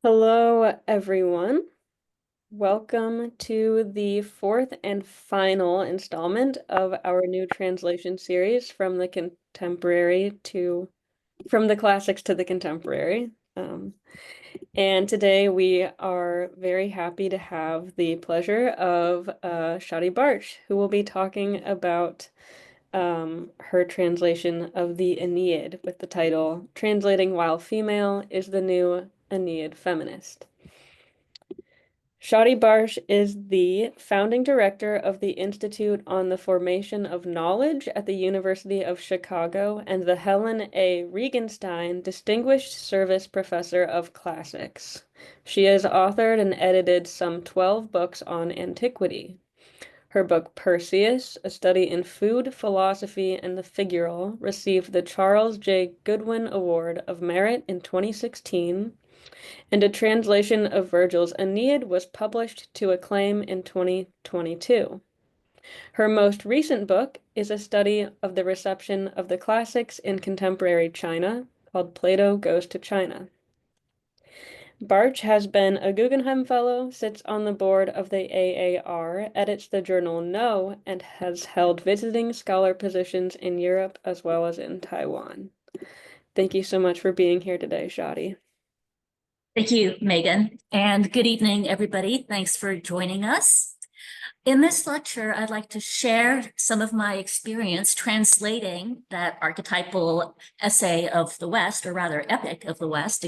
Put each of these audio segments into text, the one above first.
Hello, everyone. Welcome to the fourth and final installment of our new translation series from the classics to the contemporary. And today we are very happy to have the pleasure of Shadi Bartsch, who will be talking about her translation of the Aeneid with the title "Translating While Female is the New Aeneid Feminist." Shadi Bartsch is the founding director of the Institute on the Formation of Knowledge at the University of Chicago and the Helen A. Regenstein Distinguished Service Professor of Classics. She has authored and edited some 12 books on antiquity. Her book Perseus, A Study in Food, Philosophy, and the Figural, received the Charles J. Goodwin Award of Merit in 2016, and a translation of Virgil's Aeneid was published to acclaim in 2022. Her most recent book is a study of the reception of the classics in contemporary China, called Plato Goes to China. Bartsch has been a Guggenheim Fellow, sits on the board of the AAR, edits the journal No, and has held visiting scholar positions in Europe as well as in Taiwan. Thank you so much for being here today, Shadi. Thank you, Megan, and good evening, everybody. Thanks for joining us. In this lecture, I'd like to share some of my experience translating that archetypal essay of the West, or rather epic of the West,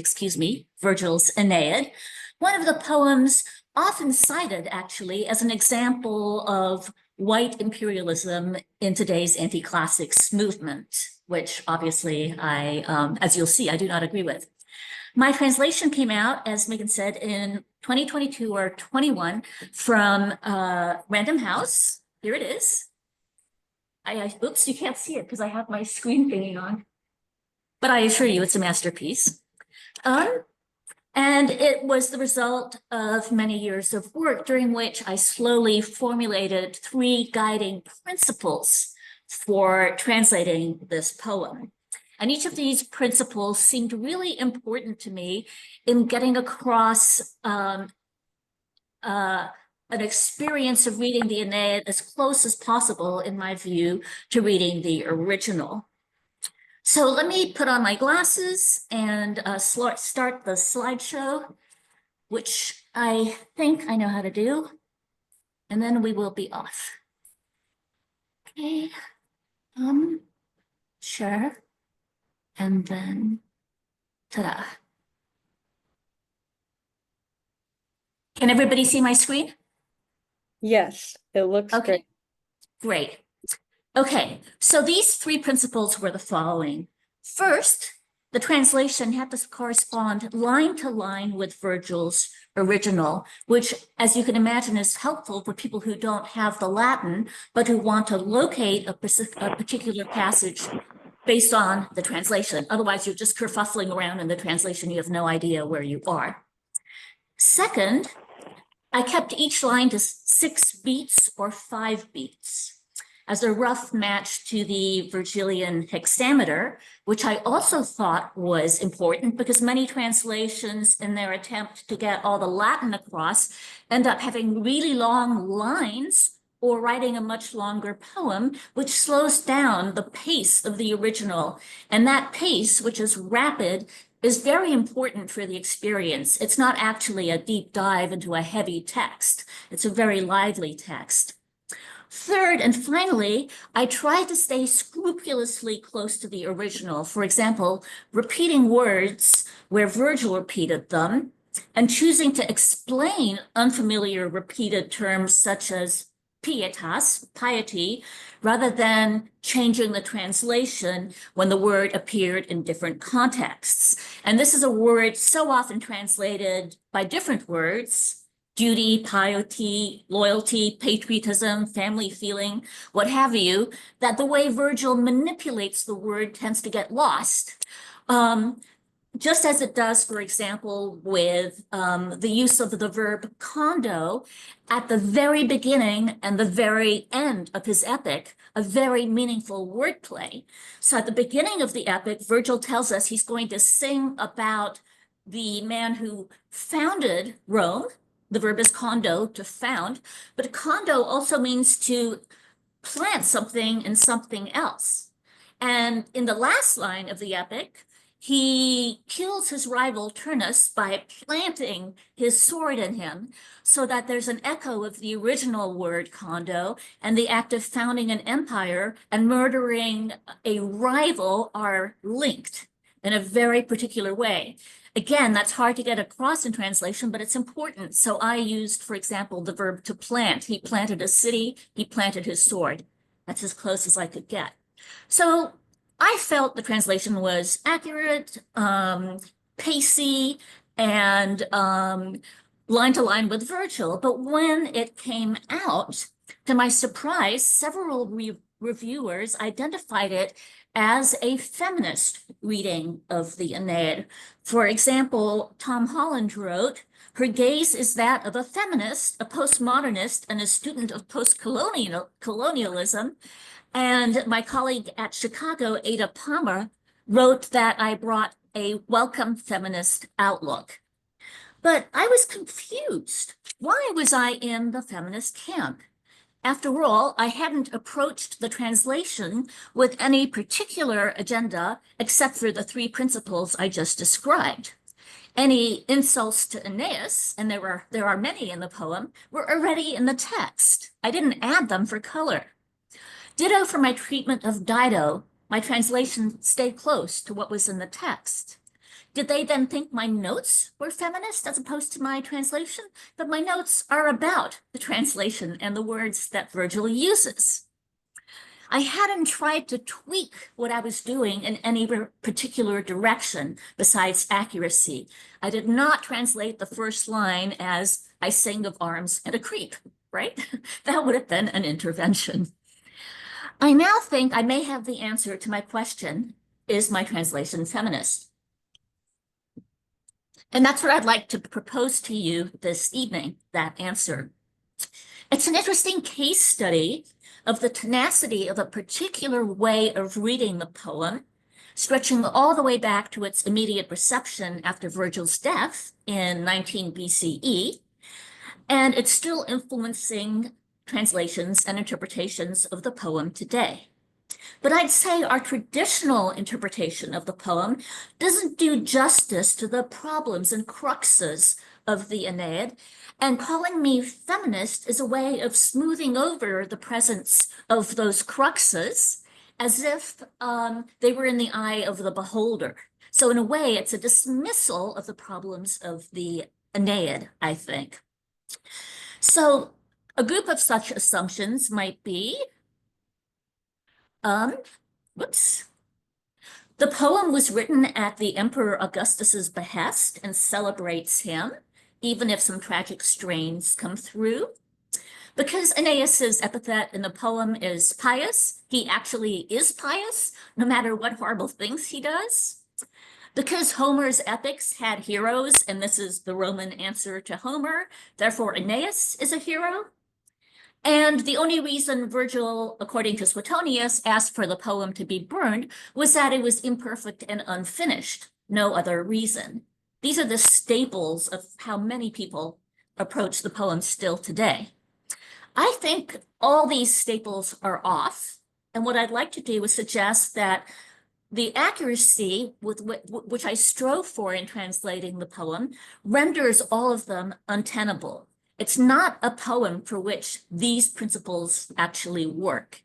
Virgil's Aeneid, one of the poems often cited actually as an example of white imperialism in today's anti-classics movement, which obviously as you'll see, I do not agree with. My translation came out, as Megan said, in 2022 or 21 from Random House. Here it is. Oops, you can't see it because I have my screen thingy on. But I assure you it's a masterpiece. And it was the result of many years of work during which I slowly formulated 3 guiding principles for translating this poem. And each of these principles seemed really important to me in getting across an experience of reading the Aeneid as close as possible, in my view, to reading the original. So let me put on my glasses and start the slideshow, which I think I know how to do, and then we will be off. Okay, sure. And then, ta-da. Can everybody see my screen? Yes, it looks great. Great. Okay, so these 3 principles were the following. First, the translation had to correspond line to line with Virgil's original, which, as you can imagine, is helpful for people who don't have the Latin, but who want to locate a particular passage based on the translation. Otherwise, you're just kerfuffling around in the translation. You have no idea where you are. Second, I kept each line to 6 beats or 5 beats as a rough match to the Vergilian hexameter, which I also thought was important because many translations, in their attempt to get all the Latin across, end up having really long lines or writing a much longer poem, which slows down the pace of the original. And that pace, which is rapid, is very important for the experience. It's not actually a deep dive into a heavy text. It's a very lively text. Third, and finally, I tried to stay scrupulously close to the original. For example, repeating words where Virgil repeated them, and choosing to explain unfamiliar repeated terms such as pietas, piety, rather than changing the translation when the word appeared in different contexts. And this is a word so often translated by different words: duty, piety, loyalty, patriotism, family feeling, what have you, that the way Virgil manipulates the word tends to get lost. Just as it does, for example, with the use of the verb condo at the very beginning and the very end of his epic, a very meaningful wordplay. So at the beginning of the epic, Virgil tells us he's going to sing about the man who founded Rome. The verb is condo, to found, but condo also means to plant something in something else. And in the last line of the epic, he kills his rival Turnus by planting his sword in him, so that there's an echo of the original word condo, and the act of founding an empire and murdering a rival are linked in a very particular way. Again, that's hard to get across in translation, but it's important. So I used, for example, the verb to plant. He planted a city, he planted his sword. That's as close as I could get. So I felt the translation was accurate, pacey, and line to line with Virgil. But when it came out, to my surprise, several reviewers identified it as a feminist reading of the Aeneid. For example, Tom Holland wrote, "Her gaze is that of a feminist, a postmodernist, and a student of post-colonialism." And my colleague at Chicago, Ada Palmer, wrote that I brought a welcome feminist outlook. But I was confused. Why was I in the feminist camp? After all, I hadn't approached the translation with any particular agenda except for the three principles I just described. Any insults to Aeneas, and there are many in the poem, were already in the text. I didn't add them for color. Ditto for my treatment of Dido, my translation stayed close to what was in the text. Did they then think my notes were feminist as opposed to my translation? But my notes are about the translation and the words that Virgil uses. I hadn't tried to tweak what I was doing in any particular direction besides accuracy. I did not translate the first line as "I sing of arms and a creep," right? That would have been an intervention. I now think I may have the answer to my question, is my translation feminist? And that's what I'd like to propose to you this evening, that answer. It's an interesting case study of the tenacity of a particular way of reading the poem, stretching all the way back to its immediate reception after Virgil's death in 19 BCE, and it's still influencing translations and interpretations of the poem today. But I'd say our traditional interpretation of the poem doesn't do justice to the problems and cruxes of the Aeneid, and calling me feminist is a way of smoothing over the presence of those cruxes as if they were in the eye of the beholder. So in a way, it's a dismissal of the problems of the Aeneid, I think. So a group of such assumptions might be, whoops. The poem was written at the Emperor Augustus's behest and celebrates him, even if some tragic strains come through. Because Aeneas's epithet in the poem is pious, he actually is pious, no matter what horrible things he does. Because Homer's epics had heroes, and this is the Roman answer to Homer, therefore Aeneas is a hero. And the only reason Virgil, according to Suetonius, asked for the poem to be burned was that it was imperfect and unfinished, no other reason. These are the staples of how many people approach the poem still today. I think all these staples are off, and what I'd like to do is suggest that the accuracy with which I strove for in translating the poem renders all of them untenable. It's not a poem for which these principles actually work.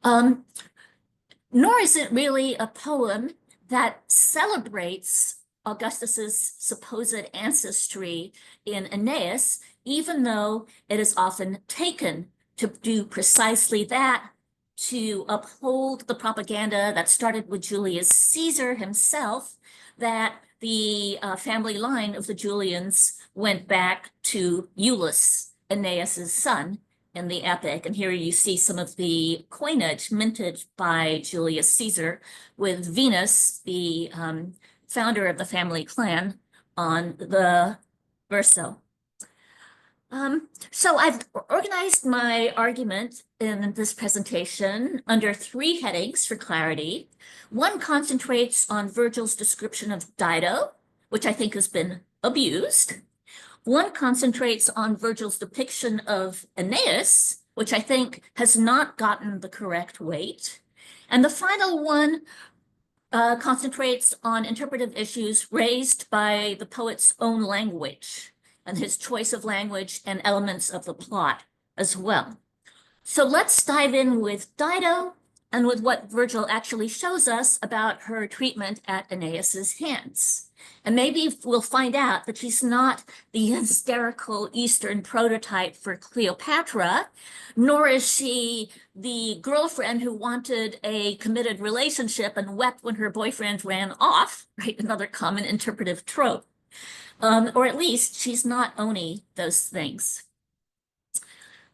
Nor is it really a poem that celebrates Augustus's supposed ancestry in Aeneas, even though it is often taken to do precisely that, to uphold the propaganda that started with Julius Caesar himself, that the family line of the Julians went back to Iulus, Aeneas's son, in the epic. And here you see some of the coinage minted by Julius Caesar with Venus, the founder of the family clan, on the verso. So I've organized my argument in this presentation under 3 headings for clarity. One concentrates on Virgil's description of Dido, which I think has been abused. One concentrates on Virgil's depiction of Aeneas, which I think has not gotten the correct weight. And the final one concentrates on interpretive issues raised by the poet's own language and his choice of language and elements of the plot as well. So let's dive in with Dido and with what Virgil actually shows us about her treatment at Aeneas's hands. And maybe we'll find out that she's not the hysterical Eastern prototype for Cleopatra, nor is she the girlfriend who wanted a committed relationship and wept when her boyfriend ran off, right? Another common interpretive trope. Or at least she's not owning those things.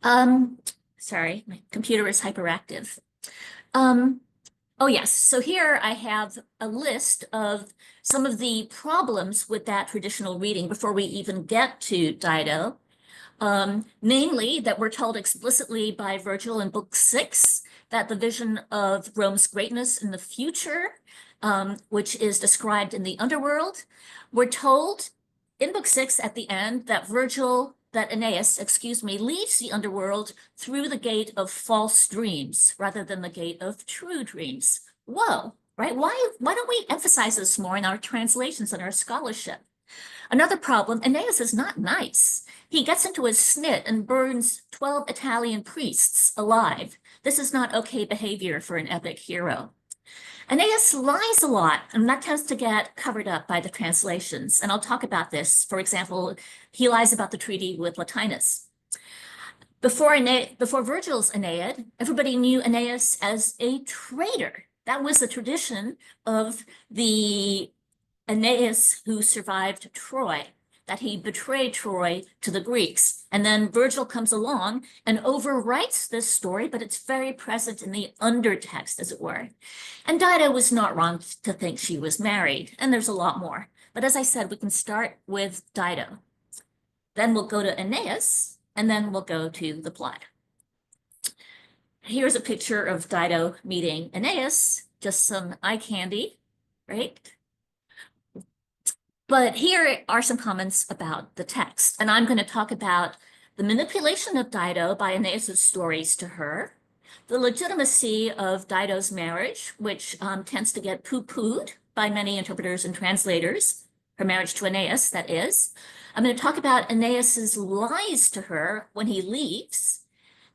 Sorry, my computer is hyperactive. Oh yes, so here I have a list of some of the problems with that traditional reading before we even get to Dido. Namely, that we're told explicitly by Virgil in Book 6 that the vision of Rome's greatness in the future, which is described in the underworld, we're told in Book 6 at the end that Aeneas, leaves the underworld through the gate of false dreams rather than the gate of true dreams. Whoa, right? Why don't we emphasize this more in our translations and our scholarship? Another problem, Aeneas is not nice. He gets into his snit and burns 12 Italian priests alive. This is not okay behavior for an epic hero. Aeneas lies a lot, and that tends to get covered up by the translations. And I'll talk about this. For example, he lies about the treaty with Latinus. Before Virgil's Aeneid, everybody knew Aeneas as a traitor. That was the tradition of the Aeneas who survived Troy, that he betrayed Troy to the Greeks. And then Virgil comes along and overwrites this story, but it's very present in the undertext, as it were. And Dido was not wrong to think she was married, and there's a lot more. But as I said, we can start with Dido. Then we'll go to Aeneas, and then we'll go to the plot. Here's a picture of Dido meeting Aeneas, just some eye candy, right? But here are some comments about the text, and I'm going to talk about the manipulation of Dido by Aeneas's stories to her, the legitimacy of Dido's marriage, which tends to get poo-pooed by many interpreters and translators, her marriage to Aeneas, that is. I'm going to talk about Aeneas's lies to her when he leaves,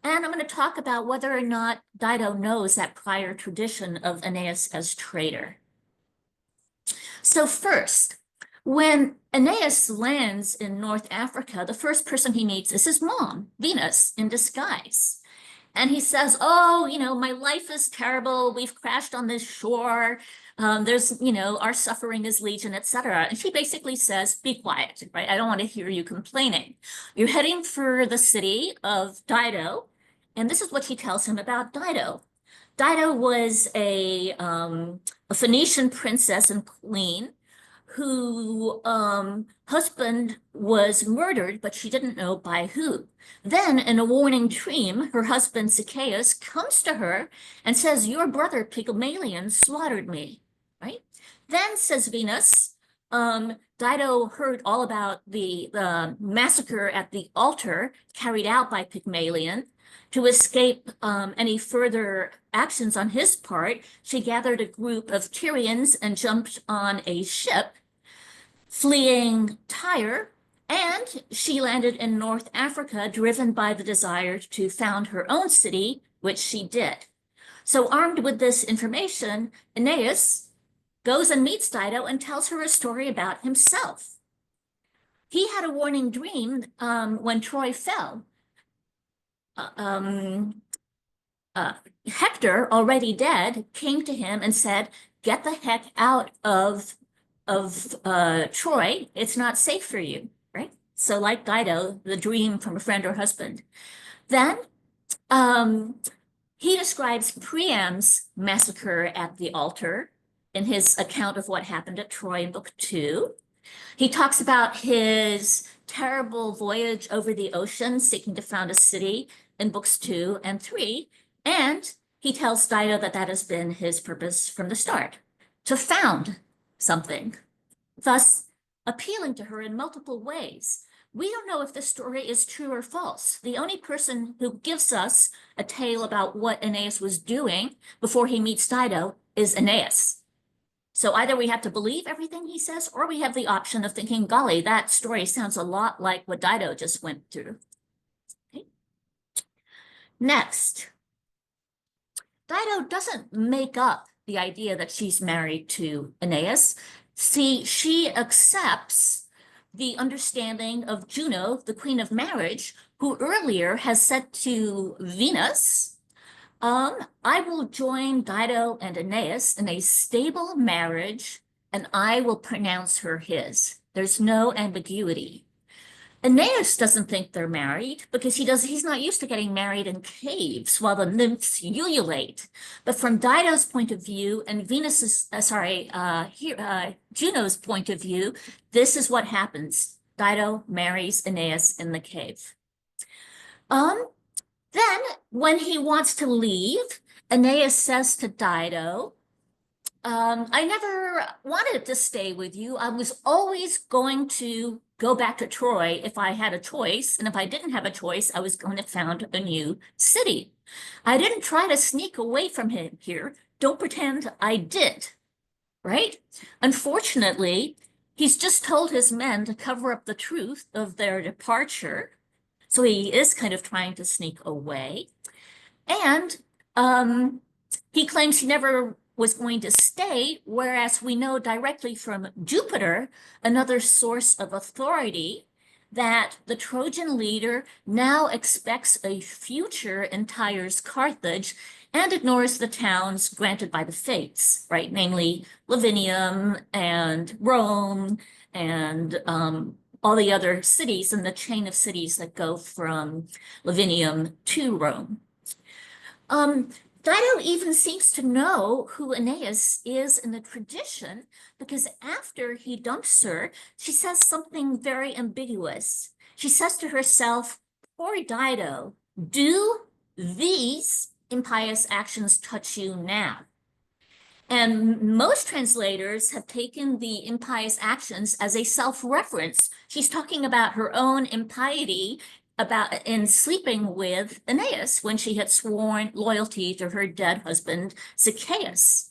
and I'm going to talk about whether or not Dido knows that prior tradition of Aeneas as traitor. So first, when Aeneas lands in North Africa, the first person he meets is his mom, Venus, in disguise. And he says, oh, my life is terrible. We've crashed on this shore. There's, our suffering is legion, etc. And she basically says, be quiet, right? I don't want to hear you complaining. You're heading for the city of Dido. And this is what she tells him about Dido. Dido was a Phoenician princess and queen whose husband was murdered, but she didn't know by who. Then, in a warning dream, her husband Zacchaeus comes to her and says, your brother Pygmalion slaughtered me, right? Then, says Venus, Dido heard all about the massacre at the altar carried out by Pygmalion. To escape any further actions on his part, she gathered a group of Tyrians and jumped on a ship fleeing Tyre, and she landed in North Africa, driven by the desire to found her own city, which she did. So armed with this information, Aeneas goes and meets Dido and tells her a story about himself. He had a warning dream when Troy fell. Hector, already dead, came to him and said, get the heck out of Troy. It's not safe for you, right? So like Dido, the dream from a friend or husband. Then he describes Priam's massacre at the altar in his account of what happened at Troy in Book 2. He talks about his terrible voyage over the ocean, seeking to found a city in books 2 and 3. And he tells Dido that that has been his purpose from the start, to found something, thus appealing to her in multiple ways. We don't know if this story is true or false. The only person who gives us a tale about what Aeneas was doing before he meets Dido is Aeneas. So either we have to believe everything he says, or we have the option of thinking, golly, that story sounds a lot like what Dido just went through. Okay. Next, Dido doesn't make up the idea that she's married to Aeneas. See, she accepts the understanding of Juno, the queen of marriage, who earlier has said to Venus, I will join Dido and Aeneas in a stable marriage, and I will pronounce her his. There's no ambiguity. Aeneas doesn't think they're married because he's not used to getting married in caves while the nymphs ululate. But from Dido's point of view and Juno's point of view, this is what happens. Dido marries Aeneas in the cave. Then, when he wants to leave, Aeneas says to Dido, I never wanted to stay with you. I was always going to go back to Troy if I had a choice. And if I didn't have a choice, I was going to found a new city. I didn't try to sneak away from him here. Don't pretend I did, right? Unfortunately, he's just told his men to cover up the truth of their departure. So he is kind of trying to sneak away. And he claims he never was going to stay, whereas we know directly from Jupiter, another source of authority, that the Trojan leader now expects a future entires Carthage and ignores the towns granted by the fates, right? Namely Lavinium and Rome and all the other cities in the chain of cities that go from Lavinium to Rome. Dido even seems to know who Aeneas is in the tradition because after he dumps her, she says something very ambiguous. She says to herself, poor Dido, do these impious actions touch you now? And most translators have taken the impious actions as a self-reference. She's talking about her own impiety in sleeping with Aeneas when she had sworn loyalty to her dead husband, Zacchaeus.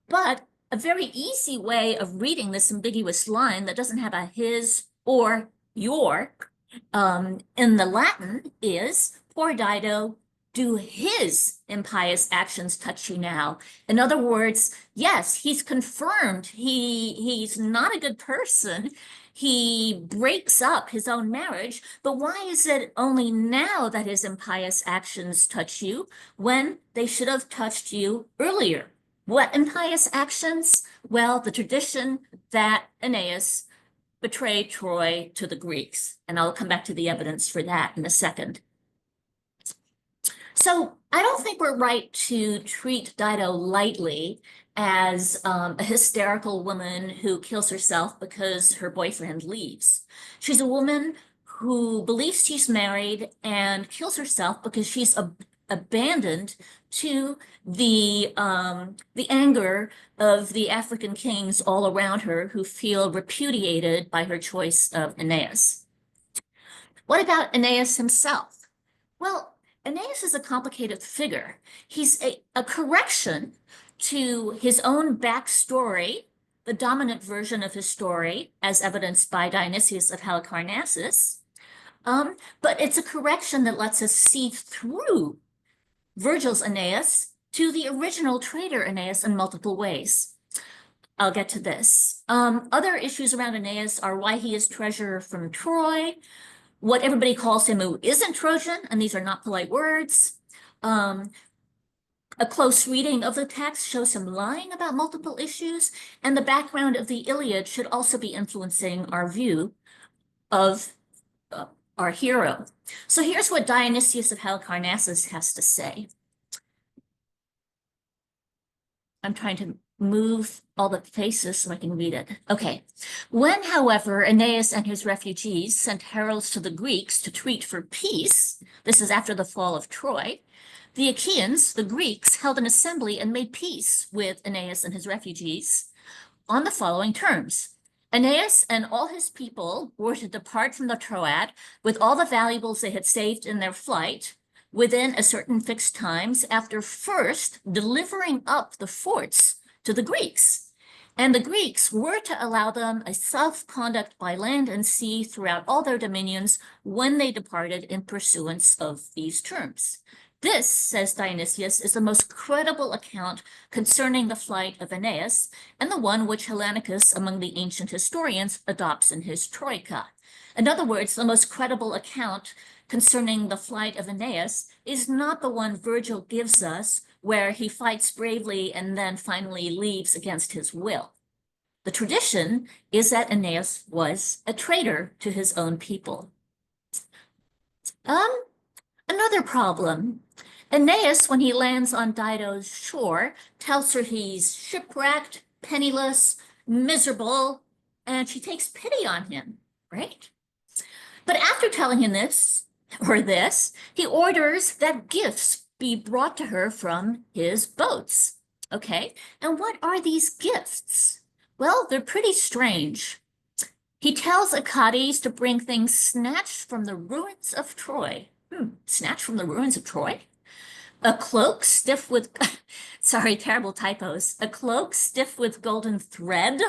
But a very easy way of reading this ambiguous line that doesn't have a his or your in the Latin is, poor Dido, do his impious actions touch you now? In other words, yes, he's confirmed he's not a good person. He breaks up his own marriage, but why is it only now that his impious actions touch you when they should have touched you earlier? What impious actions? Well, the tradition that Aeneas betrayed Troy to the Greeks, and I'll come back to the evidence for that in a second. So I don't think we're right to treat Dido lightly as a hysterical woman who kills herself because her boyfriend leaves. She's a woman who believes she's married and kills herself because she's abandoned to the anger of the African kings all around her who feel repudiated by her choice of Aeneas. What about Aeneas himself? Well, Aeneas is a complicated figure. He's a correction to his own backstory, the dominant version of his story, as evidenced by Dionysius of Halicarnassus. But it's a correction that lets us see through Virgil's Aeneas to the original traitor Aeneas in multiple ways. I'll get to this. Other issues around Aeneas are why he is treasurer from Troy, what everybody calls him who isn't Trojan, and these are not polite words. A close reading of the text shows him lying about multiple issues, and the background of the Iliad should also be influencing our view of our hero. So here's what Dionysius of Halicarnassus has to say. I'm trying to move all the faces so I can read it. Okay. When, however, Aeneas and his refugees sent heralds to the Greeks to treat for peace, this is after the fall of Troy, the Achaeans, the Greeks, held an assembly and made peace with Aeneas and his refugees on the following terms. Aeneas and all his people were to depart from the Troad with all the valuables they had saved in their flight within a certain fixed times, after first delivering up the forts to the Greeks. And the Greeks were to allow them a self-conduct by land and sea throughout all their dominions when they departed in pursuance of these terms. This, says Dionysius, is the most credible account concerning the flight of Aeneas, and the one which Hellanicus, among the ancient historians, adopts in his Troika. In other words, the most credible account concerning the flight of Aeneas is not the one Virgil gives us, where he fights bravely and then finally leaves against his will. The tradition is that Aeneas was a traitor to his own people. Another problem. Aeneas, when he lands on Dido's shore, tells her he's shipwrecked, penniless, miserable, and she takes pity on him, right? But after telling him this, he orders that gifts be brought to her from his boats. Okay, and what are these gifts? Well, they're pretty strange. He tells Achates to bring things snatched from the ruins of Troy. Snatched from the ruins of Troy? A cloak stiff with, sorry, terrible typos. A cloak stiff with golden thread,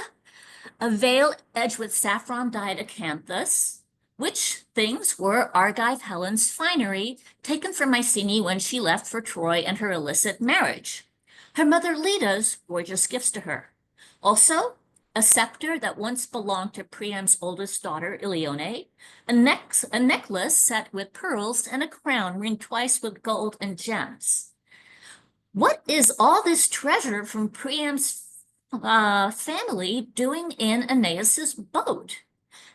a veil edged with saffron-dyed acanthus, which things were Argive Helen's finery taken from Mycenae when she left for Troy and her illicit marriage. Her mother Leda's gorgeous gifts to her. Also, a scepter that once belonged to Priam's oldest daughter, Ileone, a necklace set with pearls, and a crown ringed twice with gold and gems. What is all this treasure from Priam's family doing in Aeneas's boat?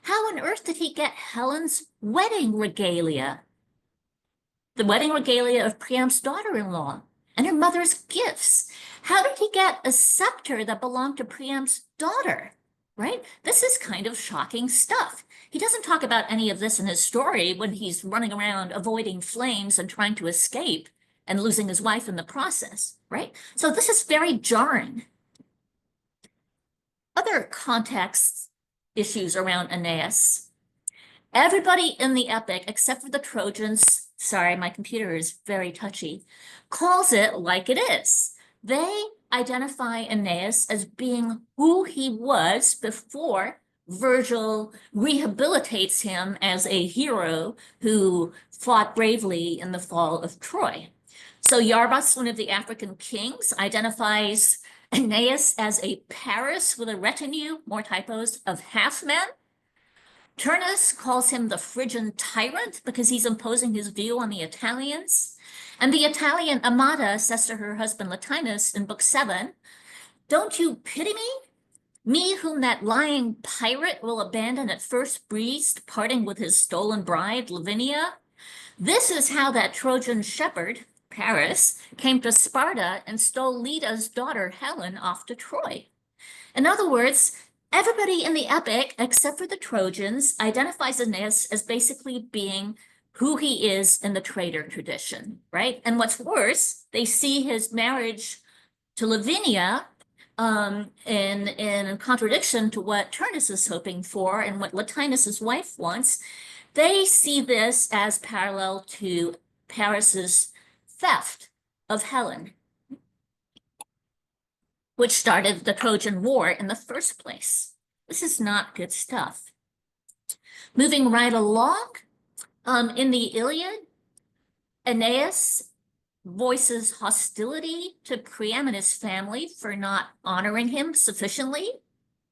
How on earth did he get Helen's wedding regalia? The wedding regalia of Priam's daughter-in-law and her mother's gifts. How did he get a scepter that belonged to Priam's daughter, right? This is kind of shocking stuff. He doesn't talk about any of this in his story when he's running around avoiding flames and trying to escape and losing his wife in the process, right? So this is very jarring. Other context issues around Aeneas. Everybody in the epic, except for the Trojans, sorry, my computer is very touchy, calls it like it is. They identify Aeneas as being who he was before Virgil rehabilitates him as a hero who fought bravely in the fall of Troy. So Iarbas, one of the African kings, identifies Aeneas as a Paris with a retinue, more typos, of half-men. Turnus calls him the Phrygian tyrant because he's imposing his view on the Italians. And the Italian Amata says to her husband Latinus in Book 7, "Don't you pity me? Me whom that lying pirate will abandon at first breeze, parting with his stolen bride, Lavinia? This is how that Trojan shepherd, Paris, came to Sparta and stole Leda's daughter, Helen, off to Troy." In other words, everybody in the epic, except for the Trojans, identifies Aeneas as basically being who he is in the traitor tradition, right? And what's worse, they see his marriage to Lavinia in contradiction to what Turnus is hoping for and what Latinus's wife wants. They see this as parallel to Paris's theft of Helen, which started the Trojan War in the first place. This is not good stuff. Moving right along, in the Iliad, Aeneas voices hostility to Priam and his family for not honoring him sufficiently,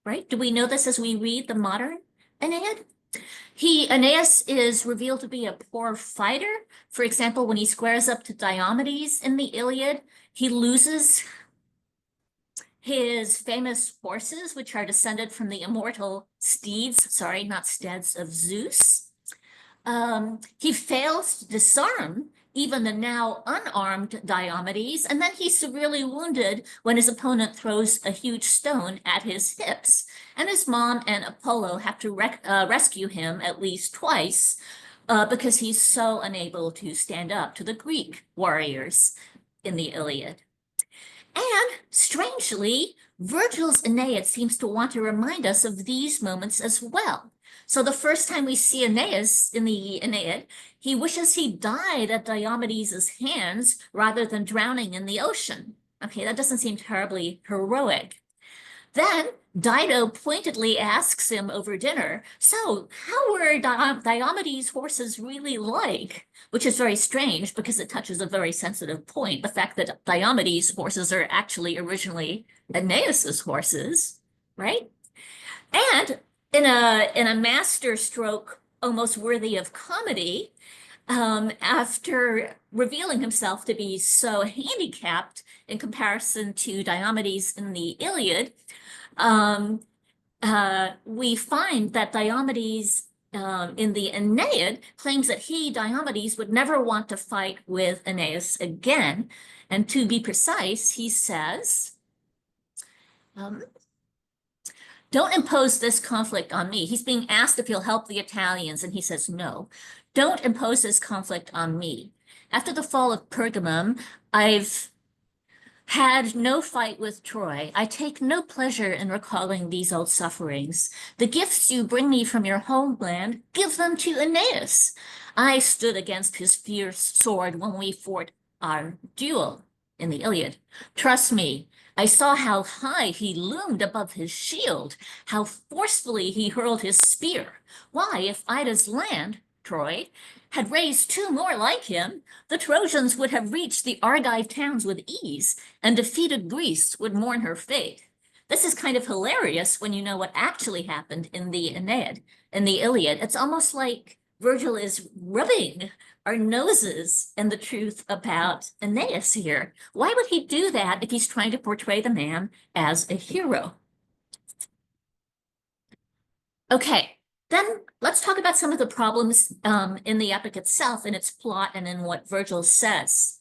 right? Do we know this as we read the modern Aeneid? Aeneas is revealed to be a poor fighter. For example, when he squares up to Diomedes in the Iliad, he loses his famous horses, which are descended from the immortal steeds, sorry, not steeds, of Zeus. He fails to disarm even the now unarmed Diomedes, and then he's severely wounded when his opponent throws a huge stone at his hips. And his mom and Apollo have to rescue him at least twice because he's so unable to stand up to the Greek warriors in the Iliad. And strangely, Virgil's Aeneid seems to want to remind us of these moments as well. So the first time we see Aeneas in the Aeneid, he wishes he died at Diomedes' hands rather than drowning in the ocean. Okay, that doesn't seem terribly heroic. Then Dido pointedly asks him over dinner, so how were Diomedes' horses really like? Which is very strange because it touches a very sensitive point, the fact that Diomedes' horses are actually originally Aeneas's horses, right? And in a master stroke almost worthy of comedy, after revealing himself to be so handicapped in comparison to Diomedes in the Iliad, we find that Diomedes in the Aeneid claims that he, Diomedes, would never want to fight with Aeneas again. And to be precise, he says, don't impose this conflict on me. He's being asked if he'll help the Italians, and he says, no, don't impose this conflict on me. After the fall of Pergamum, I've had no fight with Troy. I take no pleasure in recalling these old sufferings. The gifts you bring me from your homeland, give them to Aeneas. I stood against his fierce sword when we fought our duel in the Iliad. Trust me, I saw how high he loomed above his shield, how forcefully he hurled his spear. Why, if Ida's land, Troy, had raised two more like him, the Trojans would have reached the Argive towns with ease, and defeated Greece would mourn her fate. This is kind of hilarious when you know what actually happened in the Aeneid, in the Iliad. It's almost like Virgil is rubbing our noses in the truth about Aeneas here. Why would he do that if he's trying to portray the man as a hero? Okay, then let's talk about some of the problems in the epic itself, in its plot, and in what Virgil says.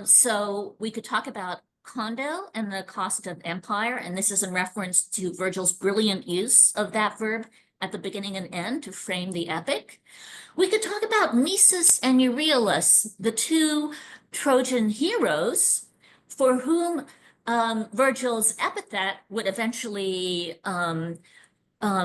So we could talk about condo and the cost of empire, and this is in reference to Virgil's brilliant use of that verb at the beginning and end to frame the epic. We could talk about Nisus and Euryalus, the two Trojan heroes for whom Virgil's epithet would eventually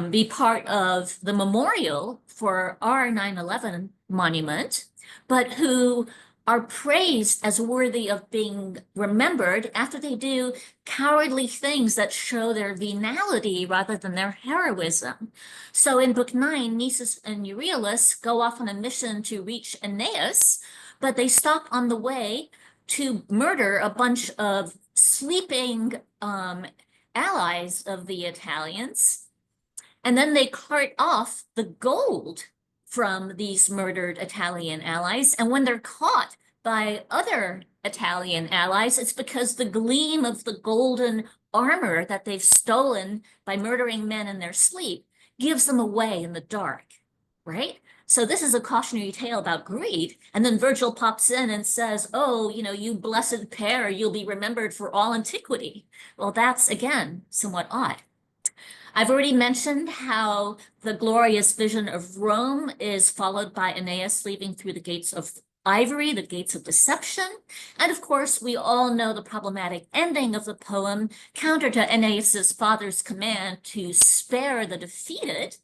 be part of the memorial for our 9/11 monument, but who are praised as worthy of being remembered after they do cowardly things that show their venality rather than their heroism. So in Book 9, Nisus and Euryalus go off on a mission to reach Aeneas, but they stop on the way to murder a bunch of sleeping allies of the Italians. And then they cart off the gold from these murdered Italian allies. And when they're caught by other Italian allies, it's because the gleam of the golden armor that they've stolen by murdering men in their sleep gives them away in the dark, right? So this is a cautionary tale about greed. And then Virgil pops in and says, oh, you blessed pair, you'll be remembered for all antiquity. Well, that's, again, somewhat odd. I've already mentioned how the glorious vision of Rome is followed by Aeneas leaving through the gates of ivory, the gates of deception. And of course, we all know the problematic ending of the poem, counter to Aeneas's father's command to spare the defeated,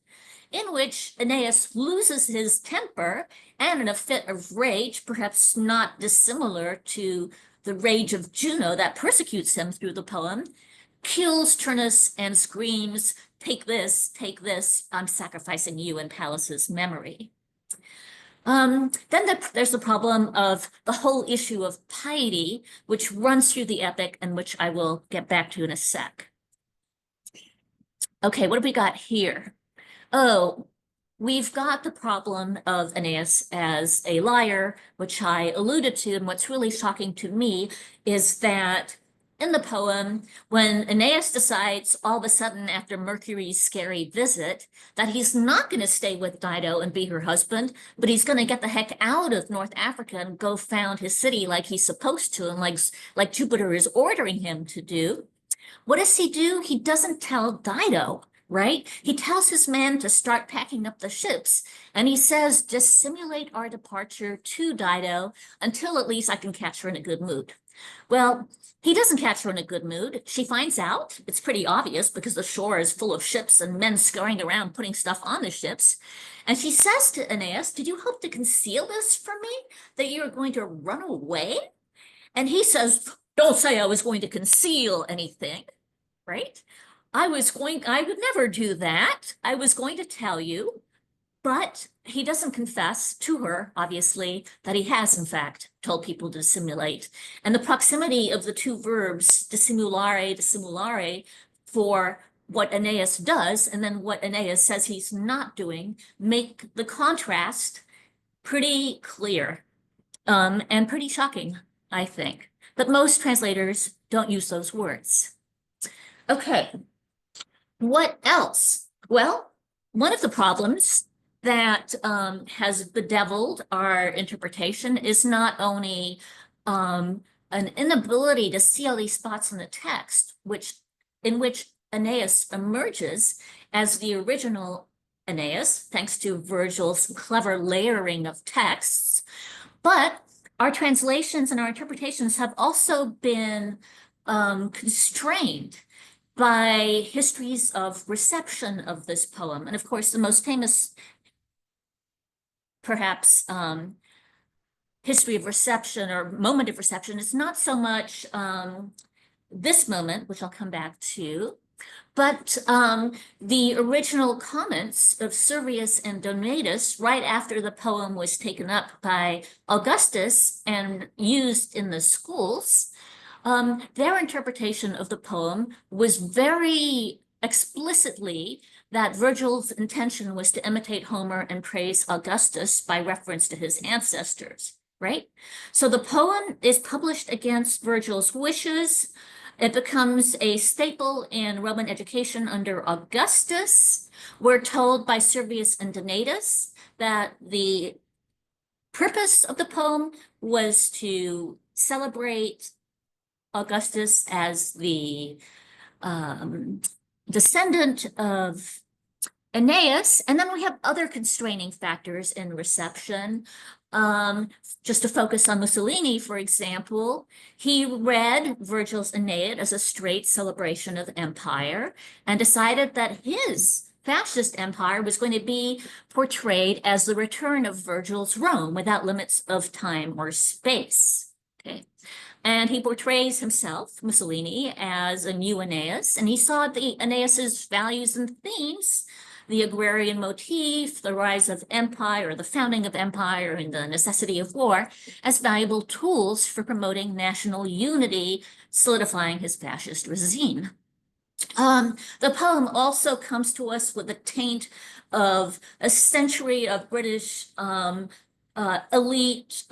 in which Aeneas loses his temper and in a fit of rage, perhaps not dissimilar to the rage of Juno that persecutes him through the poem, kills Turnus and screams, take this, I'm sacrificing you in Pallas's memory. Then there's the problem of the whole issue of piety, which runs through the epic and which I will get back to in a sec. Okay, what have we got here? Oh, we've got the problem of Aeneas as a liar, which I alluded to, and what's really shocking to me is that in the poem, when Aeneas decides all of a sudden after Mercury's scary visit that he's not going to stay with Dido and be her husband, but he's going to get the heck out of North Africa and go found his city like he's supposed to and like Jupiter is ordering him to do, what does he do? He doesn't tell Dido, right? He tells his men to start packing up the ships, and he says, just simulate our departure to Dido until at least I can catch her in a good mood. Well, he doesn't catch her in a good mood. She finds out. It's pretty obvious because the shore is full of ships and men scurrying around putting stuff on the ships. And she says to Aeneas, did you hope to conceal this from me, that you are going to run away? And he says, don't say I was going to conceal anything, right? I would never do that. I was going to tell you. But he doesn't confess to her, obviously, that he has, in fact, told people to dissimulate. And the proximity of the two verbs, dissimulare, for what Aeneas does and then what Aeneas says he's not doing, make the contrast pretty clear and pretty shocking, I think. But most translators don't use those words. Okay, what else? Well, one of the problems that has bedeviled our interpretation is not only an inability to see all these spots in the text, in which Aeneas emerges as the original Aeneas, thanks to Virgil's clever layering of texts, but our translations and our interpretations have also been constrained by histories of reception of this poem. And of course, the most famous perhaps history of reception or moment of reception is not so much this moment, which I'll come back to, but the original comments of Servius and Donatus right after the poem was taken up by Augustus and used in the schools. Their interpretation of the poem was very explicitly that Virgil's intention was to imitate Homer and praise Augustus by reference to his ancestors, right? So the poem is published against Virgil's wishes. It becomes a staple in Roman education under Augustus. We're told by Servius and Donatus that the purpose of the poem was to celebrate Augustus as the descendant of Aeneas, and then we have other constraining factors in reception. Just to focus on Mussolini, for example, he read Virgil's Aeneid as a straight celebration of empire and decided that his fascist empire was going to be portrayed as the return of Virgil's Rome without limits of time or space. Okay. And he portrays himself, Mussolini, as a new Aeneas, and he saw the Aeneas's values and themes, the agrarian motif, the rise of empire, the founding of empire, and the necessity of war, as valuable tools for promoting national unity, solidifying his fascist regime. The poem also comes to us with a taint of a century of British elite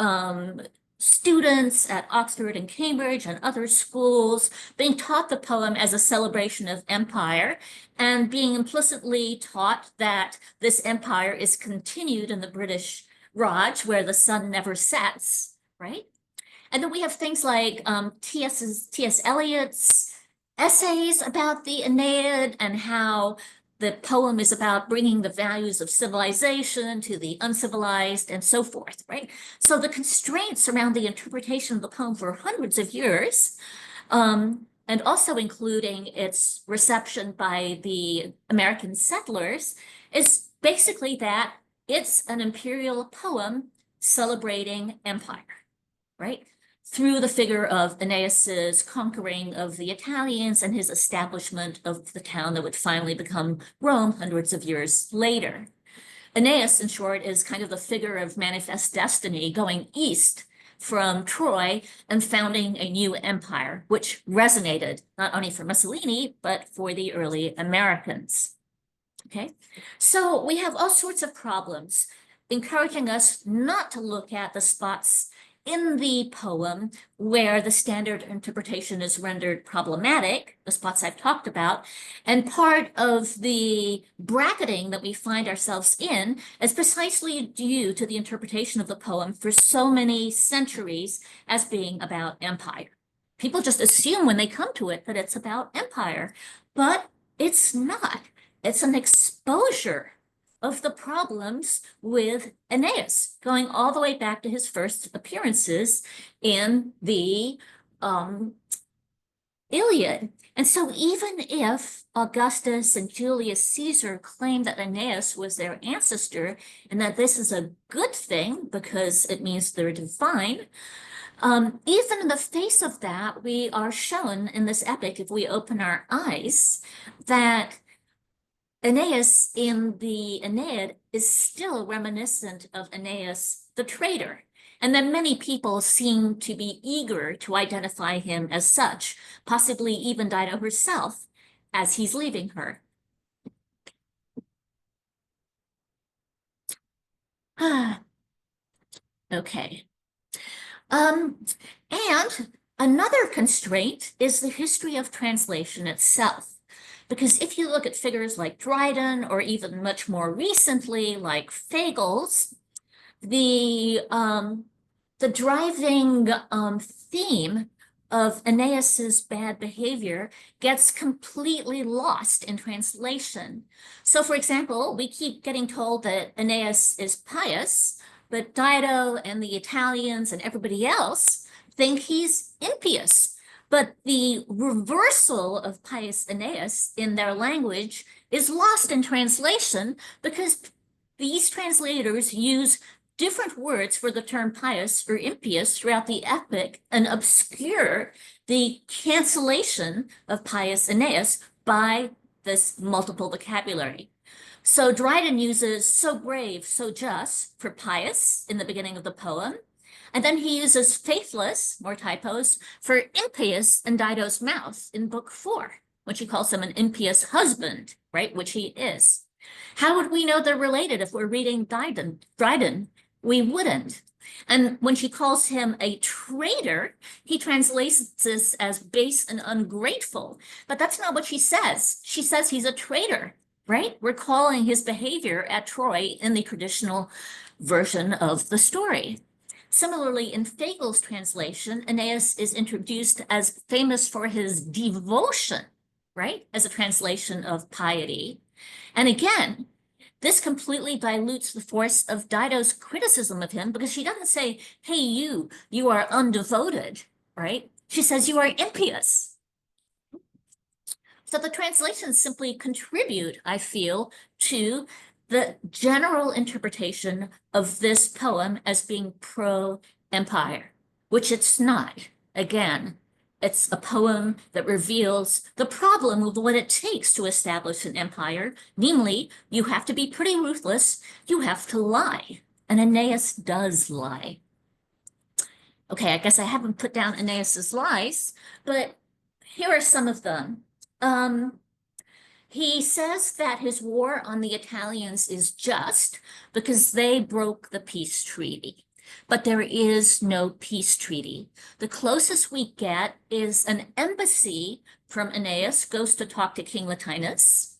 students at Oxford and Cambridge and other schools being taught the poem as a celebration of empire and being implicitly taught that this empire is continued in the British Raj, where the sun never sets, right? And then we have things like T.S. Eliot's essays about the Aeneid and how the poem is about bringing the values of civilization to the uncivilized and so forth, right? So the constraints around the interpretation of the poem for hundreds of years, and also including its reception by the American settlers, is basically that it's an imperial poem celebrating empire, right? Through the figure of Aeneas's conquering of the Italians and his establishment of the town that would finally become Rome hundreds of years later. Aeneas, in short, is kind of the figure of manifest destiny going east from Troy and founding a new empire, which resonated not only for Mussolini, but for the early Americans. Okay, so we have all sorts of problems encouraging us not to look at the spots in the poem where the standard interpretation is rendered problematic, the spots I've talked about, and part of the bracketing that we find ourselves in is precisely due to the interpretation of the poem for so many centuries as being about empire. People just assume when they come to it that it's about empire, but it's not. It's an exposure of the problems with Aeneas, going all the way back to his first appearances in the Iliad. And so even if Augustus and Julius Caesar claim that Aeneas was their ancestor and that this is a good thing because it means they're divine, even in the face of that, we are shown in this epic, if we open our eyes, that Aeneas in the Aeneid is still reminiscent of Aeneas the traitor, and that many people seem to be eager to identify him as such, possibly even Dido herself, as he's leaving her. Okay. And another constraint is the history of translation itself. Because if you look at figures like Dryden, or even much more recently, like Fagles, the driving theme of Aeneas's bad behavior gets completely lost in translation. So, for example, we keep getting told that Aeneas is pious, but Dido and the Italians and everybody else think he's impious. But the reversal of pious Aeneas in their language is lost in translation because these translators use different words for the term pious or impious throughout the epic and obscure the cancellation of pious Aeneas by this multiple vocabulary. So Dryden uses so brave, so just for pious in the beginning of the poem. And then he uses faithless, more typos, for impious in Dido's mouth in book 4, when she calls him an impious husband, right, which he is. How would we know they're related if we're reading Dryden? We wouldn't. And when she calls him a traitor, he translates this as base and ungrateful. But that's not what she says. She says he's a traitor, right? Recalling his behavior at Troy in the traditional version of the story. Similarly, in Fagles' translation, Aeneas is introduced as famous for his devotion, right, as a translation of piety. And again, this completely dilutes the force of Dido's criticism of him because she doesn't say, hey, you are undevoted, right? She says you are impious. So the translations simply contribute, I feel, to the general interpretation of this poem as being pro-empire, which it's not. Again, it's a poem that reveals the problem with what it takes to establish an empire. Namely, you have to be pretty ruthless, you have to lie. And Aeneas does lie. Okay, I guess I haven't put down Aeneas's lies, but here are some of them. He says that his war on the Italians is just because they broke the peace treaty. But there is no peace treaty. The closest we get is an embassy from Aeneas goes to talk to King Latinus.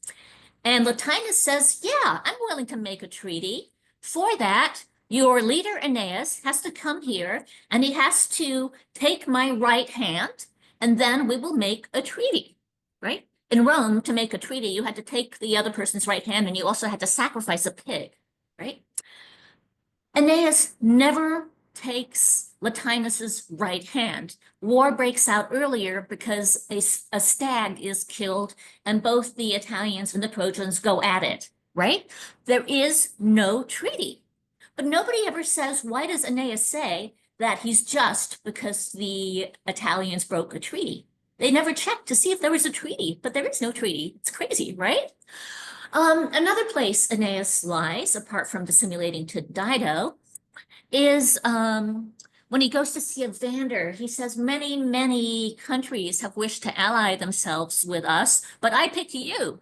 And Latinus says, yeah, I'm willing to make a treaty. For that, your leader Aeneas has to come here and he has to take my right hand and then we will make a treaty, right? In Rome, to make a treaty, you had to take the other person's right hand and you also had to sacrifice a pig, right? Aeneas never takes Latinus's right hand. War breaks out earlier because a stag is killed and both the Italians and the Trojans go at it, right? There is no treaty. But nobody ever says, why does Aeneas say that he's just because the Italians broke a treaty? They never checked to see if there was a treaty, but there is no treaty. It's crazy, right? Another place Aeneas lies, apart from dissimulating to Dido, is when he goes to see Evander. He says, many, many countries have wished to ally themselves with us, but I picked you.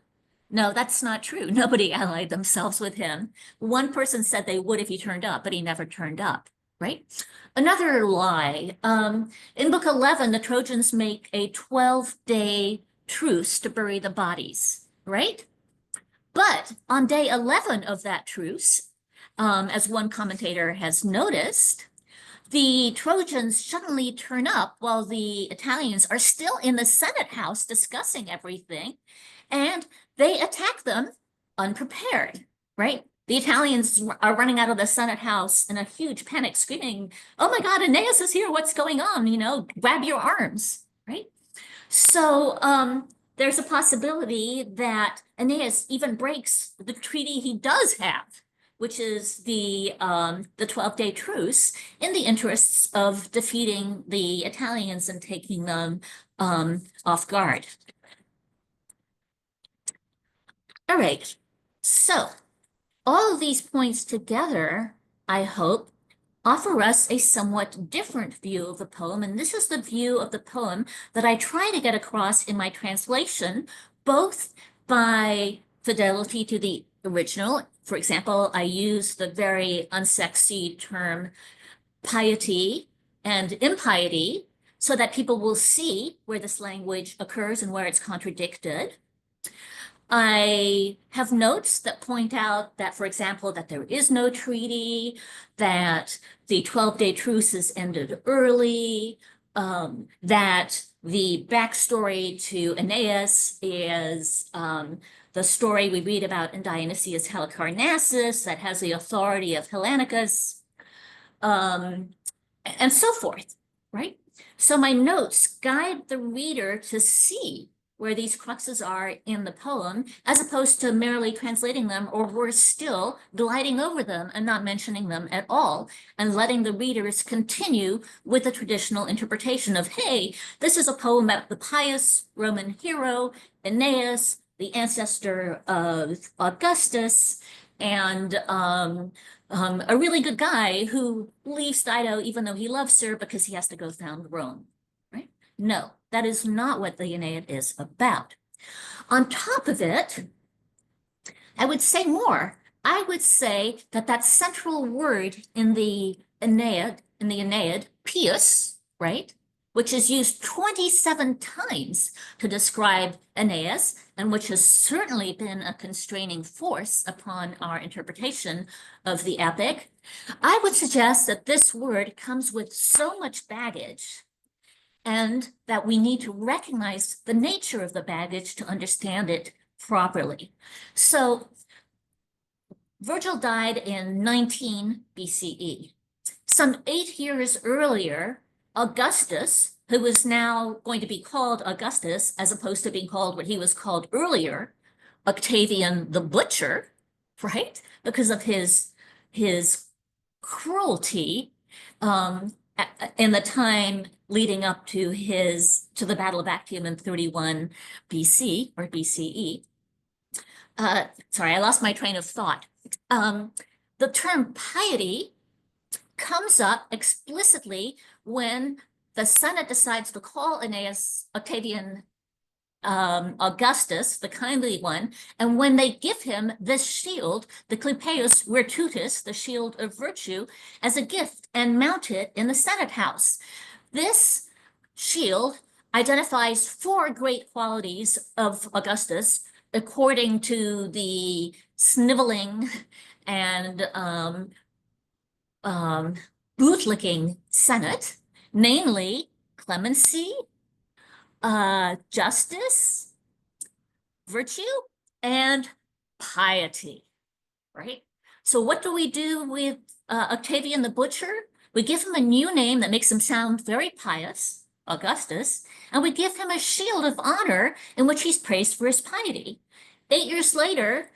No, that's not true. Nobody allied themselves with him. One person said they would if he turned up, but he never turned up, right? Another lie. In book 11, the Trojans make a 12-day truce to bury the bodies, right? But on day 11 of that truce, as one commentator has noticed, the Trojans suddenly turn up while the Italians are still in the Senate house discussing everything, and they attack them unprepared, right? The Italians are running out of the Senate house in a huge panic, screaming, "Oh my God, Aeneas is here! What's going on? You know, grab your arms!" Right? So there's a possibility that Aeneas even breaks the treaty he does have, which is the 12-day truce, in the interests of defeating the Italians and taking them off guard. All right, so all of these points together, I hope, offer us a somewhat different view of the poem, and this is the view of the poem that I try to get across in my translation, both by fidelity to the original. For example, I use the very unsexy term piety and impiety so that people will see where this language occurs and where it's contradicted. I have notes that point out that, for example, that there is no treaty, that the 12-day truce is ended early, that the backstory to Aeneas is the story we read about in Dionysius Halicarnassus that has the authority of Hellenicus, and so forth, right? So my notes guide the reader to see where these cruxes are in the poem, as opposed to merely translating them, or worse still, gliding over them and not mentioning them at all, and letting the readers continue with the traditional interpretation of, hey, this is a poem about the pious Roman hero, Aeneas, the ancestor of Augustus, and a really good guy who leaves Dido even though he loves her because he has to go found Rome, right? No, that is not what the Aeneid is about. On top of it, I would say more. I would say that that central word in the Aeneid, pious, right, which is used 27 times to describe Aeneas, and which has certainly been a constraining force upon our interpretation of the epic. I would suggest that this word comes with so much baggage, and that we need to recognize the nature of the baggage to understand it properly. So Virgil died in 19 BCE. Some 8 years earlier, Augustus, who was now going to be called Augustus, as opposed to being called what he was called earlier, Octavian the Butcher, right? Because of his cruelty in the time leading up to the Battle of Actium in 31 BC or BCE. Sorry, I lost my train of thought. The term piety comes up explicitly when the Senate decides to call Aeneas Octavian Augustus, the kindly one, and when they give him this shield, the Clypeus Virtutis, the shield of virtue, as a gift and mount it in the Senate house. This shield identifies 4 great qualities of Augustus according to the sniveling and bootlicking Senate, namely clemency, justice, virtue, and piety, right? So what do we do with Octavian the Butcher? We give him a new name that makes him sound very pious, Augustus, and we give him a shield of honor in which he's praised for his piety. 8 years later,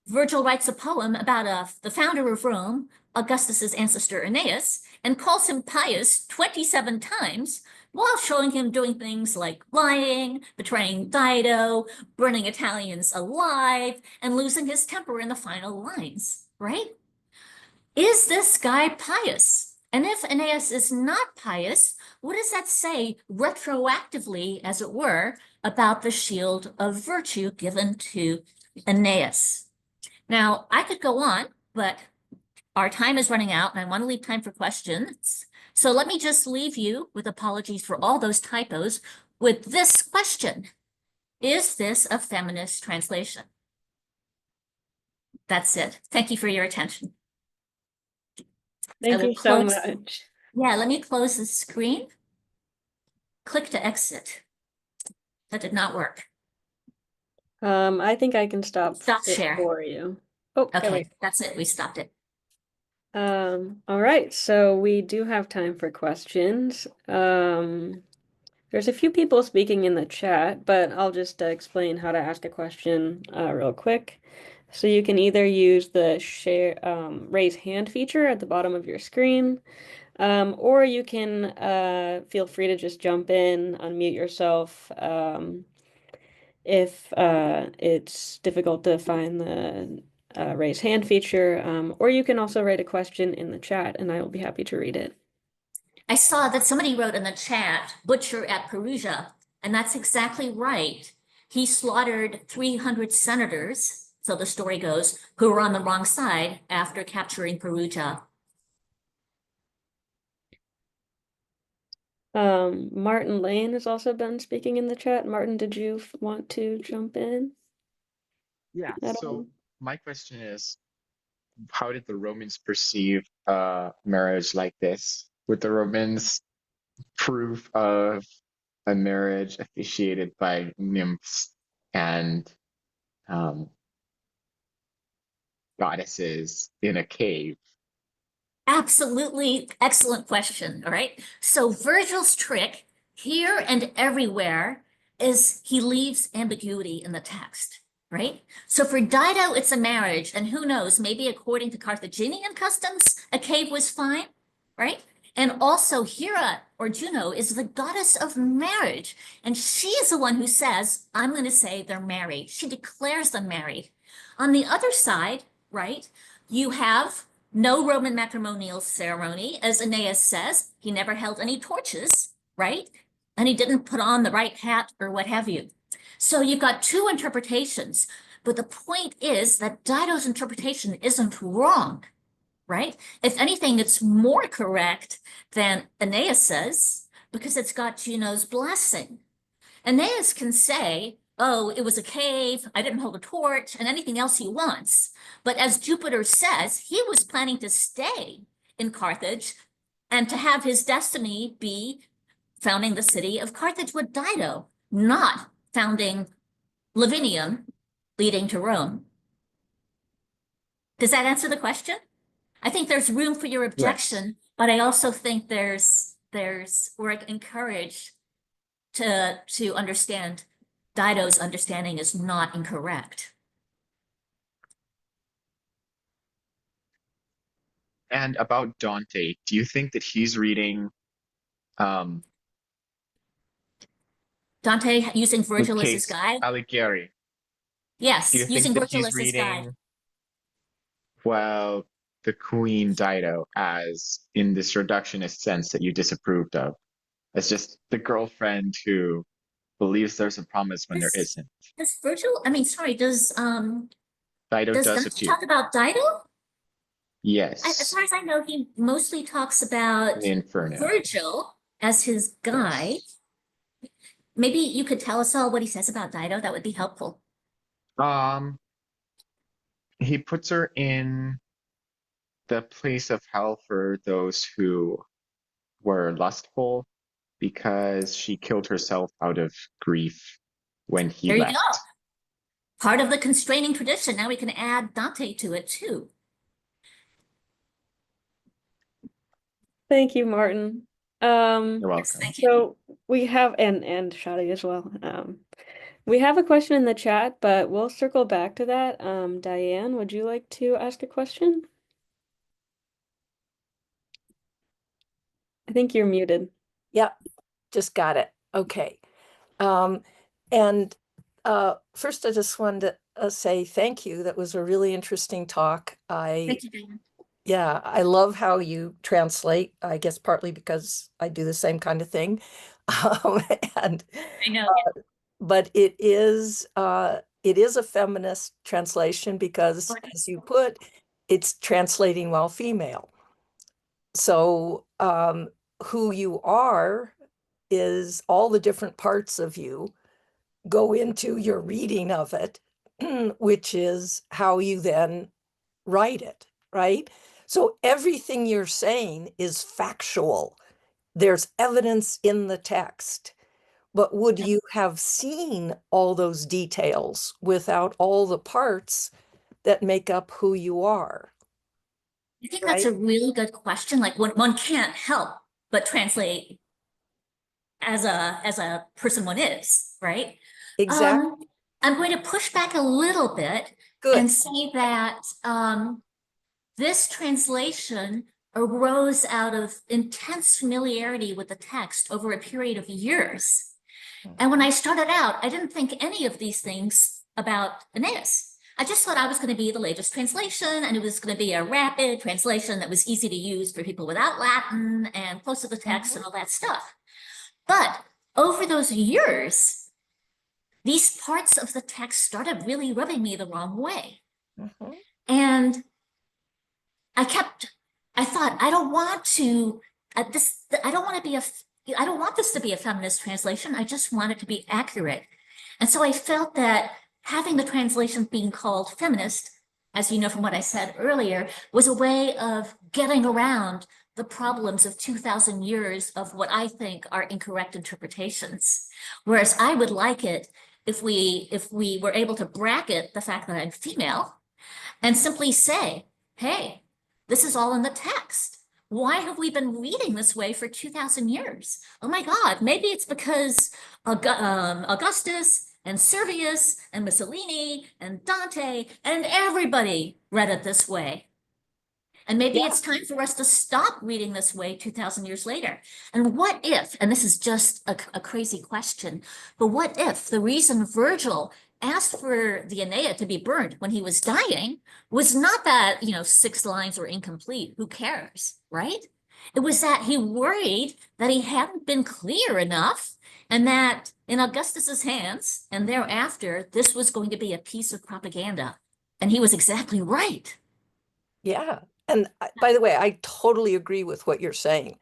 Virgil writes a poem about the founder of Rome, Augustus's ancestor Aeneas, and calls him pious 27 times, while showing him doing things like lying, betraying Dido, burning Italians alive, and losing his temper in the final lines, right? Is this guy pious? And if Aeneas is not pious, what does that say retroactively, as it were, about the shield of virtue given to Aeneas? Now, I could go on, but our time is running out and I want to leave time for questions. So let me just leave you with apologies for all those typos with this question. Is this a feminist translation? That's it. Thank you for your attention. Thank you so much. Yeah, let me close the screen. Click to exit. That did not work. I think I can stop it share. for you. Oh, Okay, that's it. We stopped it. All right, so we do have time for questions. There's a few people speaking in the chat, but I'll just explain how to ask a question real quick. So you can either use the raise hand feature at the bottom of your screen, or you can feel free to just jump in, unmute yourself, if it's difficult to find the raise hand feature, or you can also write a question in the chat and I will be happy to read it. I saw that somebody wrote in the chat, butcher at Perugia, and that's exactly right. He slaughtered 300 senators, so the story goes, who were on the wrong side after capturing Perugia. Martin Lane has also been speaking in the chat. Martin, did you want to jump in? Yeah, at so all? my question is, how did the Romans perceive marriage like this? Would the Romans proof of a marriage officiated by nymphs and um, goddesses in a cave? Absolutely excellent question. All right. So Virgil's trick here and everywhere is he leaves ambiguity in the text, right? So for Dido, it's a marriage, and who knows, maybe according to Carthaginian customs, a cave was fine, right? And also Hera or Juno is the goddess of marriage, and she is the one who says, I'm going to say they're married. She declares them married. On the other side, right, you have no Roman matrimonial ceremony. As Aeneas says, he never held any torches, right? And he didn't put on the right hat or what have you. So you've got two interpretations. But the point is that Dido's interpretation isn't wrong, right? If anything, it's more correct than Aeneas says, because it's got Juno's blessing. Aeneas can say, oh, it was a cave, I didn't hold a torch, and anything else he wants. But as Jupiter says, he was planning to stay in Carthage and to have his destiny be founding the city of Carthage with Dido, not founding Lavinium, leading to Rome. Does that answer the question? I think there's room for your objection, Yes. but I also think we're encouraged to understand Dido's understanding is not incorrect. And about Dante, do you think that he's reading um, Dante using the Virgil as his case guide? Alighieri? Do you Yes, think using that Virgil he's as his guide. reading, well, the Queen Dido as in this reductionist sense that you disapproved of, as just the girlfriend who believes there's a promise when there isn't? Does Virgil, I mean, sorry, does Dido does Dante appear. talk about Dido? As Yes, far as I know, he mostly talks about the Inferno. Virgil as his guide. Yes. Maybe you could tell us all what he says about Dido. That would be helpful. Um, he puts her in the place of hell for those who were lustful because she killed herself out of grief when he There you go. left. Part of the constraining tradition. Now we can add Dante to it too. Thank you, Martin. You're welcome. Thank you. So we have and Shadi as well. We have a question in the chat, but we'll circle back to that. Diane, would you like to ask a question? I think you're muted. Yep, just got it. Okay. And first, I just wanted to say thank you. That was a really interesting talk. Thank you, Diane. Yeah, I love how you translate, I guess partly because I do the same kind of thing. And I know. but it is a feminist translation because, as you put, it's translating while female. So who you are is all the different parts of you go into your reading of it, which is how you then write it, right? So everything you're saying is factual. There's evidence in the text. But would you have seen all those details without all the parts that make up who you are? I think that's Right? a really good question. Like when one can't help but translate as a person one is, right? Exactly. Um, I'm going to push back a little bit and Good. say that this translation arose out of intense familiarity with the text over a period of years. And when I started out, I didn't think any of these things about Aeneas. I just thought I was going to be the latest translation, and it was going to be a rapid translation that was easy to use for people without Latin and close to the text and all that stuff. But over those years, these parts of the text started really rubbing me the wrong way. Mhm. And I thought, I don't want to, I don't want to be I don't want this to be a feminist translation. I just want it to be accurate. And so I felt that having the translation being called feminist, as you know from what I said earlier, was a way of getting around the problems of 2,000 years of what I think are incorrect interpretations. Whereas I would like it if we were able to bracket the fact that I'm female and simply say, hey, this is all in the text. Why have we been reading this way for 2,000 years? Oh my God, maybe it's because Augustus and Servius and Mussolini and Dante and everybody read it this way. And maybe Yeah. it's time for us to stop reading this way 2,000 years later. And what if, and this is just a crazy question, but what if the reason Virgil asked for the Aeneid to be burned when he was dying was not that, 6 lines were incomplete, who cares, right? It was that he worried that he hadn't been clear enough and that in Augustus's hands and thereafter, this was going to be a piece of propaganda. And he was exactly right. Yeah. And by the way, I totally agree with what you're saying.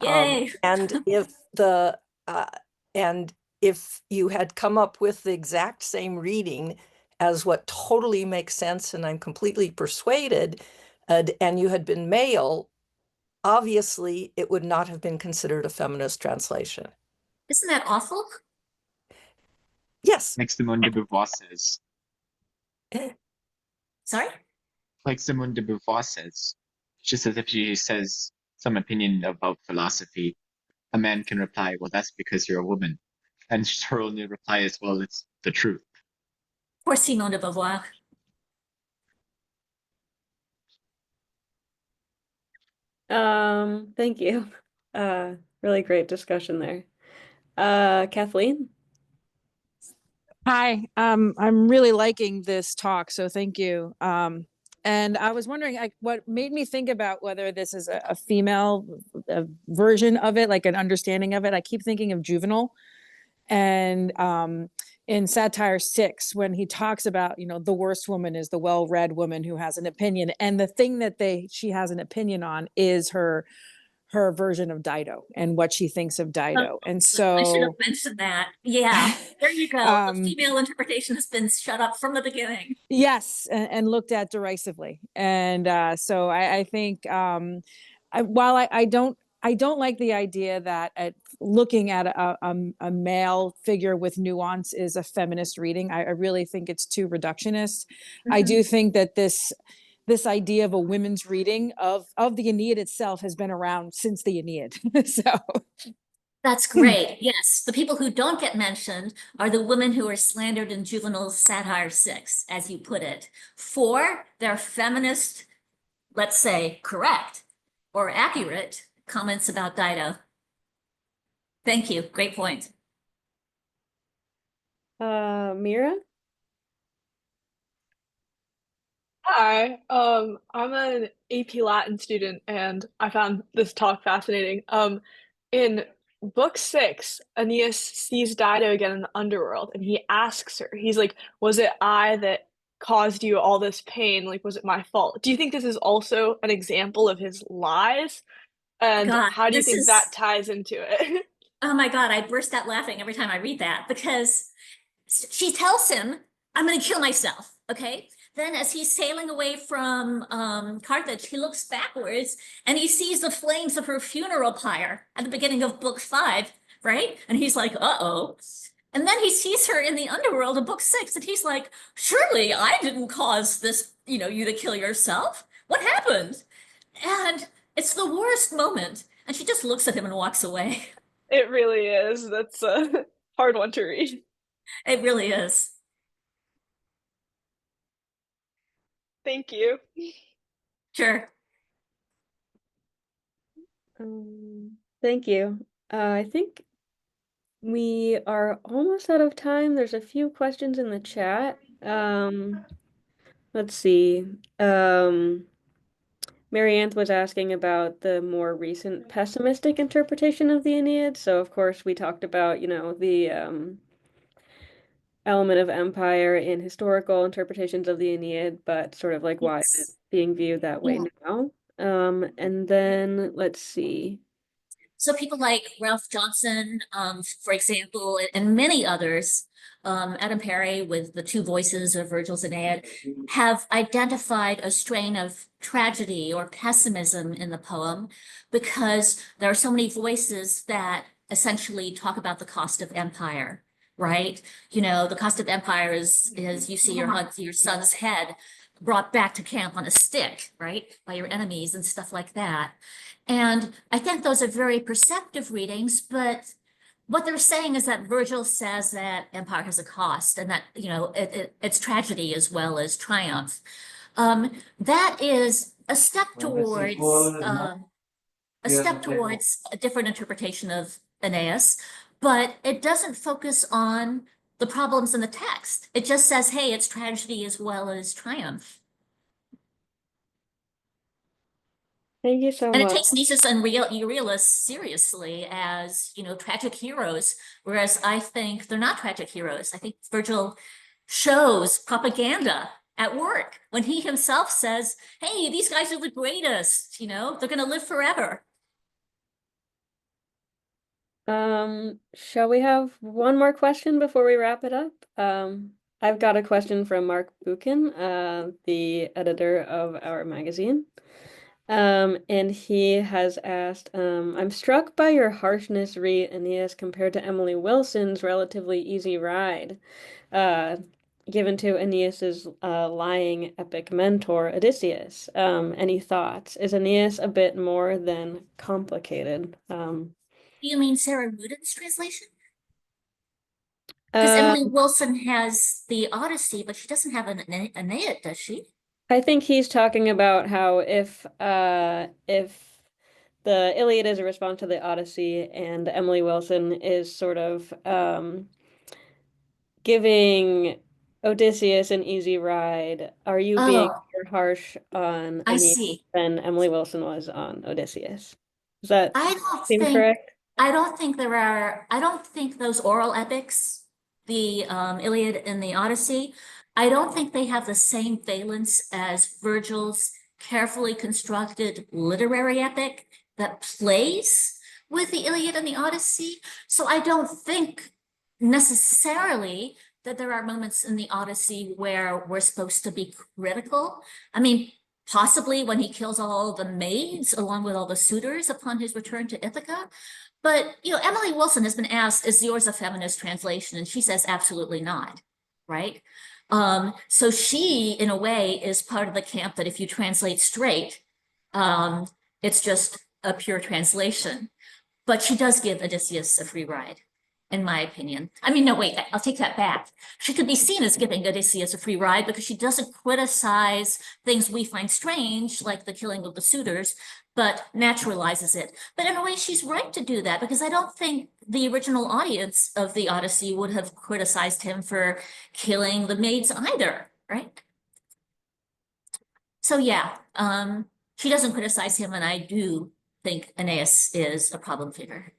Yay. And if the and if you had come up with the exact same reading as what totally makes sense, and I'm completely persuaded, and you had been male, obviously it would not have been considered a feminist translation. Isn't that awful? Yes. Like Simone de Beauvoir says, Sorry? like Simone de Beauvoir says, just as if she says some opinion about philosophy, a man can reply, well, that's because you're a woman. And her only reply is, well, it's the truth. Poor Simone de Beauvoir. Thank you. Really great discussion there. Kathleen? Hi, I'm really liking this talk, so thank you. And I was wondering, what made me think about whether this is a female version of it, like an understanding of it. I keep thinking of Juvenal, and in Satire 6, when he talks about, the worst woman is the well-read woman who has an opinion, and the thing that she has an opinion on is her version of Dido and what she thinks of Dido. And I should have so mentioned that. Yeah, there you go. The female interpretation has been shut up from the beginning. Yes, and looked at derisively. And so I think while I don't like the idea that looking at a male figure with nuance is a feminist reading. I really think it's too reductionist. I do think that this idea of a women's reading of the Aeneid itself has been around since the Aeneid. So That's great. Yes, the people who don't get mentioned are the women who are slandered in Juvenal's Satire 6, as you put it, for their feminist, let's say, correct or accurate comments about Dido. Thank you. Great point. Mira? Hi, I'm an AP Latin student and I found this talk fascinating. In book 6, Aeneas sees Dido again in the underworld and he asks her, he's like, was it I that caused you all this pain? Like, was it my fault? Do you think this is also an example of his lies? And God, how do you this think that is, ties into it? oh my God, I burst out laughing every time I read that because she tells him, I'm going to kill myself. Okay. Then, as he's sailing away from Carthage, he looks backwards and he sees the flames of her funeral pyre at the beginning of book 5, right? And he's like, uh-oh. And then he sees her in the underworld of book 6, and he's like, surely I didn't cause this, you to kill yourself. What happened? And it's the worst moment. And she just looks at him and walks away. It really is. That's a hard one to read. It really is. Thank you. Sure. Thank you. I think we are almost out of time. There's a few questions in the chat. Let's see. Marianne was asking about the more recent pessimistic interpretation of the Aeneid. So of course we talked about, the element of empire in historical interpretations of the Aeneid, but sort of like why is it Yes. being viewed that way Yeah. now? And then let's see. So people like Ralph Johnson, for example, and many others, Adam Perry with the 2 voices of Virgil's Aeneid, have identified a strain of tragedy or pessimism in the poem because there are so many voices that essentially talk about the cost of empire, right? The cost of empire is you see your son's head brought back to camp on a stick, right, by your enemies and stuff like that. And I think those are very perceptive readings, but what they're saying is that Virgil says that empire has a cost and that, it's tragedy as well as triumph. That is a step towards a different interpretation of Aeneas, but it doesn't focus on the problems in the text. It just says, hey, it's tragedy as well as triumph. Thank you so And it much. takes Nietzsche's and Euryalus seriously as, tragic heroes, whereas I think they're not tragic heroes. I think Virgil shows propaganda at work when he himself says, hey, these guys are the greatest, they're going to live forever. Shall we have one more question before we wrap it up? I've got a question from Mark Buchan, the editor of our magazine. And he has asked, I'm struck by your harshness re Aeneas compared to Emily Wilson's relatively easy ride, given to Aeneas's lying epic mentor, Odysseus. Any thoughts? Is Aeneas a bit more than complicated? You mean Sarah Rudin's translation? Because Emily Wilson has the Odyssey, but she doesn't have an Aeneid, does she? I think he's talking about how if the Iliad is a response to the Odyssey and Emily Wilson is sort of giving Odysseus an easy ride, are you being Oh, more harsh on I Aeneas see. than Emily Wilson was on Odysseus? Does that I don't seem think correct? I don't think those oral epics, the Iliad and the Odyssey, I don't think they have the same valence as Virgil's carefully constructed literary epic that plays with the Iliad and the Odyssey. So I don't think necessarily that there are moments in the Odyssey where we're supposed to be critical. I mean, possibly when he kills all the maids along with all the suitors upon his return to Ithaca. But, Emily Wilson has been asked, is yours a feminist translation? And she says, absolutely not, right? So she, in a way, is part of the camp that if you translate straight, it's just a pure translation. But she does give Odysseus a free ride, in my opinion. I mean, no, wait, I'll take that back. She could be seen as giving Odysseus a free ride because she doesn't criticize things we find strange, like the killing of the suitors, but naturalizes it. But in a way, she's right to do that because I don't think the original audience of the Odyssey would have criticized him for killing the maids either, right? So yeah, she doesn't criticize him, and I do think Aeneas is a problem figure.